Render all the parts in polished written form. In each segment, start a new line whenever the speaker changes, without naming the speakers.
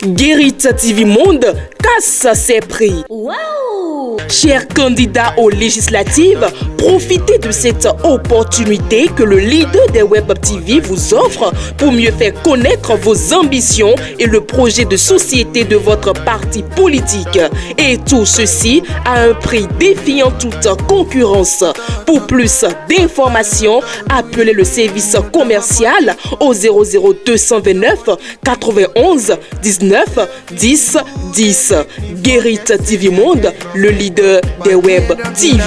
Guérit TV Monde casse ses prix.
Wow!
Chers candidats aux législatives, profitez de cette opportunité que le leader des Web TV vous offre pour mieux faire connaître vos ambitions et le projet de société de votre parti politique. Et tout ceci à un prix défiant toute concurrence. Pour plus d'informations, appelez le service commercial au 00229 91 19 10 10. Guérit TV Monde, le leader des Web TV.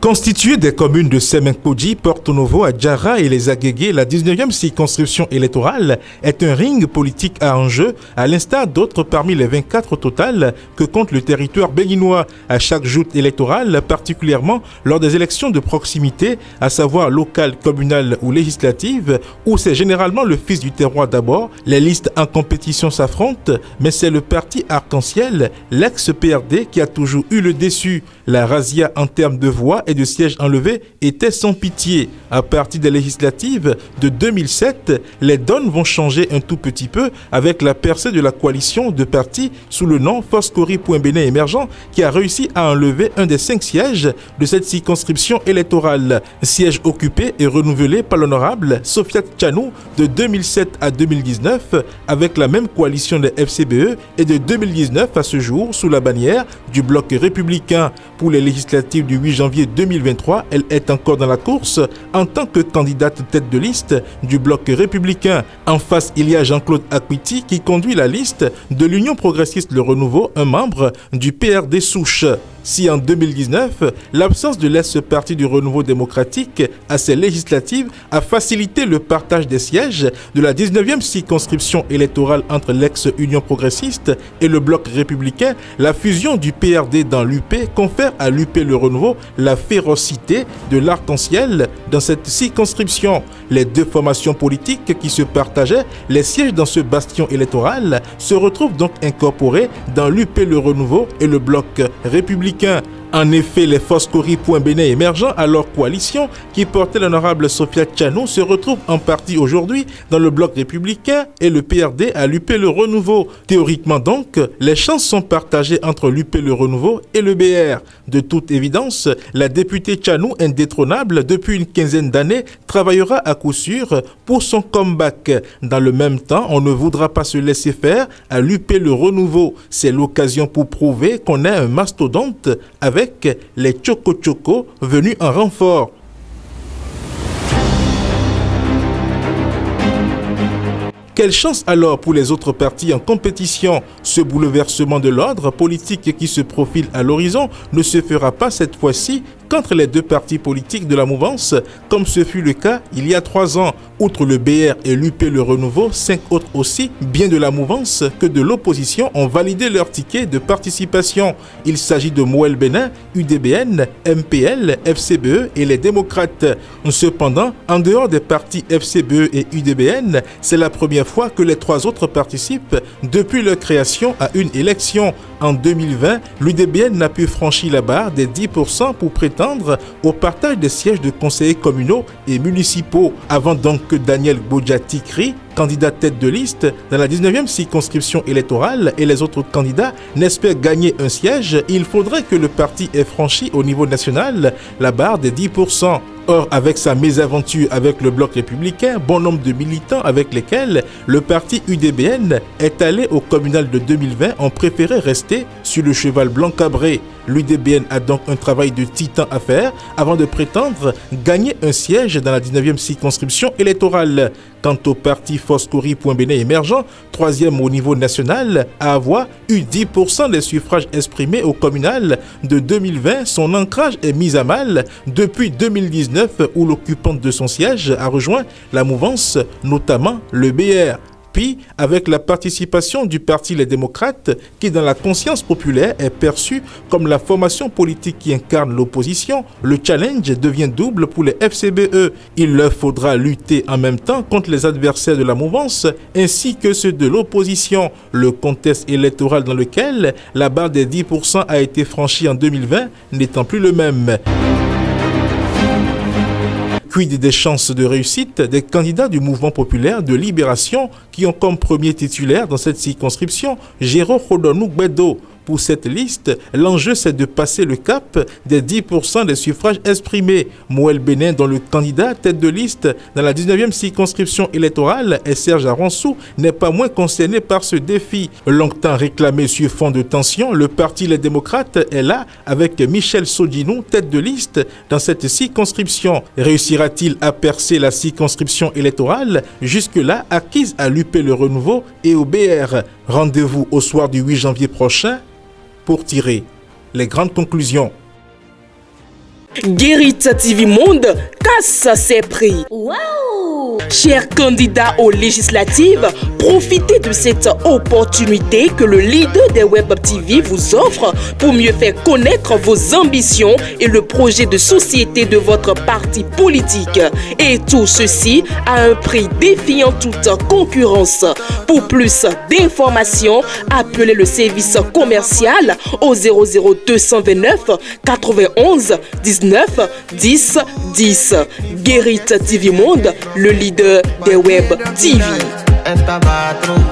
Constituée des communes de Semenkoji, Porto Novo, Adjara et les Agégués, la 19e circonscription électorale est un ring politique à enjeu, à l'instar d'autres parmi les 24 totales que compte le territoire béninois. À chaque joute électorale, particulièrement lors des élections de proximité, à savoir locales, communales ou législatives, où c'est généralement le fils du terroir d'abord, les listes en compétition s'affrontent, mais c'est le parti Arc-en-Ciel, l'ex-PRD, qui a toujours eu le déçu. La razzia en termes de voix et de sièges enlevés était sans pitié. À partir des législatives de 2007, les donnes vont changer un tout petit peu avec la percée de la coalition de partis sous le nom Foscori.Bénin émergent qui a réussi à enlever un des 5 sièges de cette circonscription électorale. Siège occupé et renouvelé par l'honorable Sofiat Tchanou de 2007 à 2019 avec la même coalition des FCBE et de 2019 à ce jour sous la bannière du bloc républicain. Pour les législatives du 8 janvier 2023, elle est encore dans la course en tant que candidate tête de liste du bloc républicain. En face, il y a Jean-Claude Akwiti qui conduit la liste de l'Union progressiste Le Renouveau, un membre du PRD souche. Si en 2019, l'absence de l'ex-parti du Renouveau démocratique à ces législatives a facilité le partage des sièges de la 19e circonscription électorale entre l'ex-Union progressiste et le bloc républicain, la fusion du PRD dans l'UP confère à l'UP Le Renouveau la férocité de l'arc-en-ciel dans cette circonscription. Les deux formations politiques qui se partageaient les sièges dans ce bastion électoral se retrouvent donc incorporées dans l'UP Le Renouveau et le bloc républicain. En effet, les Foscori.Bénin émergents, à leur coalition, qui portait l'honorable Sofiat Tchanou, se retrouvent en partie aujourd'hui dans le bloc républicain et le PRD à l'UP Le Renouveau. Théoriquement donc, les chances sont partagées entre l'UP Le Renouveau et le BR. De toute évidence, la députée Tchanou, indétrônable depuis une quinzaine d'années, travaillera à coup sûr pour son comeback. Dans le même temps, on ne voudra pas se laisser faire à l'UP Le Renouveau. C'est l'occasion pour prouver qu'on est un mastodonte avec les Choco venus en renfort. Quelle chance alors pour les autres partis en compétition? Ce bouleversement de l'ordre politique qui se profile à l'horizon ne se fera pas cette fois-ci qu'entre les deux partis politiques de la mouvance, comme ce fut le cas il y a 3 ans. Outre le BR et l'UP Le Renouveau, 5 autres aussi, bien de la mouvance que de l'opposition, ont validé leur ticket de participation. Il s'agit de Moël Bénin, UDBN, MPL, FCBE et les démocrates. Cependant, en dehors des partis FCBE et UDBN, c'est la première fois que les 3 autres participent depuis leur création à une élection. En 2020, l'UDBN n'a pu franchir la barre des 10% pour prétendre au partage des sièges de conseillers communaux et municipaux. Avant donc que Daniel Bodja-Tikri, candidat tête de liste dans la 19e circonscription électorale et les autres candidats n'espèrent gagner un siège, il faudrait que le parti ait franchi au niveau national la barre des 10%. Or, avec sa mésaventure avec le bloc républicain, bon nombre de militants avec lesquels le parti UDBN est allé au communal de 2020 ont préféré rester sur le cheval blanc cabré. L'UDBN a donc un travail de titan à faire avant de prétendre gagner un siège dans la 19e circonscription électorale. Quant au parti Foscori.Bénin émergent, 3e au niveau national, à avoir eu 10% des suffrages exprimés au communal de 2020, son ancrage est mis à mal depuis 2019 où l'occupante de son siège a rejoint la mouvance, notamment le BR. décopie avec la participation du Parti Les Démocrates qui, dans la conscience populaire, est perçu comme la formation politique qui incarne l'opposition. Le challenge devient double pour les FCBE. Il leur faudra lutter en même temps contre les adversaires de la mouvance ainsi que ceux de l'opposition. Le contexte électoral dans lequel la barre des 10% a été franchie en 2020 n'étant plus le même. Quid des chances de réussite des candidats du mouvement populaire de libération qui ont comme premier titulaire dans cette circonscription Géraud Khodonou Gbedo. Pour cette liste, l'enjeu c'est de passer le cap des 10% des suffrages exprimés. Moël Bénin, dont le candidat tête de liste dans la 19e circonscription électorale est Serge Aronsou, n'est pas moins concerné par ce défi. Longtemps réclamé sur fond de tension, le Parti Les Démocrates est là avec Michel Sodinou, tête de liste dans cette circonscription. Réussira-t-il à percer la circonscription électorale jusque-là acquise à l'UP Le Renouveau et au BR? Rendez-vous au soir du 8 janvier prochain pour tirer les grandes conclusions.
Guérit TV Monde casse ses prix. Wow! Chers candidats aux législatives, profitez de cette opportunité que le leader des Web TV vous offre pour mieux faire connaître vos ambitions et le projet de société de votre parti politique. Et tout ceci à un prix défiant toute concurrence. Pour plus d'informations, appelez le service commercial au 00229 91 19 10 10. Guérit TV Monde, le leader des Web TV.